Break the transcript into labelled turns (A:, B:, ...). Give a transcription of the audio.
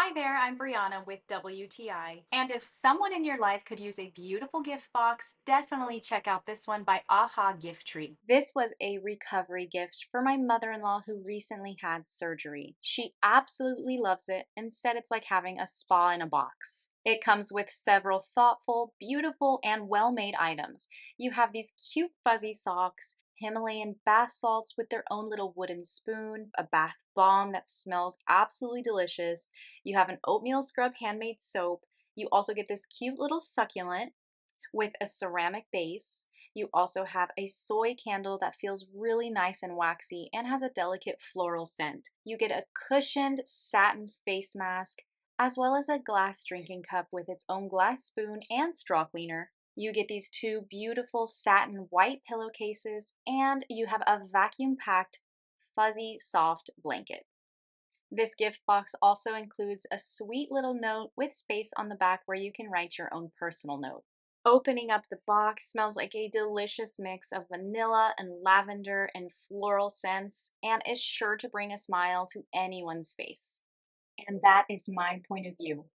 A: Hi there, I'm Brianna with WTI. And if someone in your life could use a beautiful gift box, definitely check out this one by AHA Gift Tree. This was a recovery gift for my mother-in-law who recently had surgery. She absolutely loves it and said it's like having a spa in a box. It comes with several thoughtful, beautiful, and well-made items. You have these cute fuzzy socks, Himalayan bath salts with their own little wooden spoon, a bath bomb that smells absolutely delicious. You have an oatmeal scrub handmade soap. You also get this cute little succulent with a ceramic base. You also have a soy candle that feels really nice and waxy and has a delicate floral scent. You get a cushioned satin face mask, as well as a glass drinking cup with its own glass spoon and straw cleaner. You get these two beautiful satin white pillowcases, and you have a vacuum packed, fuzzy, soft blanket. This gift box also includes a sweet little note with space on the back where you can write your own personal note. Opening up the box smells like a delicious mix of vanilla and lavender and floral scents and is sure to bring a smile to anyone's face. And that is my point of view.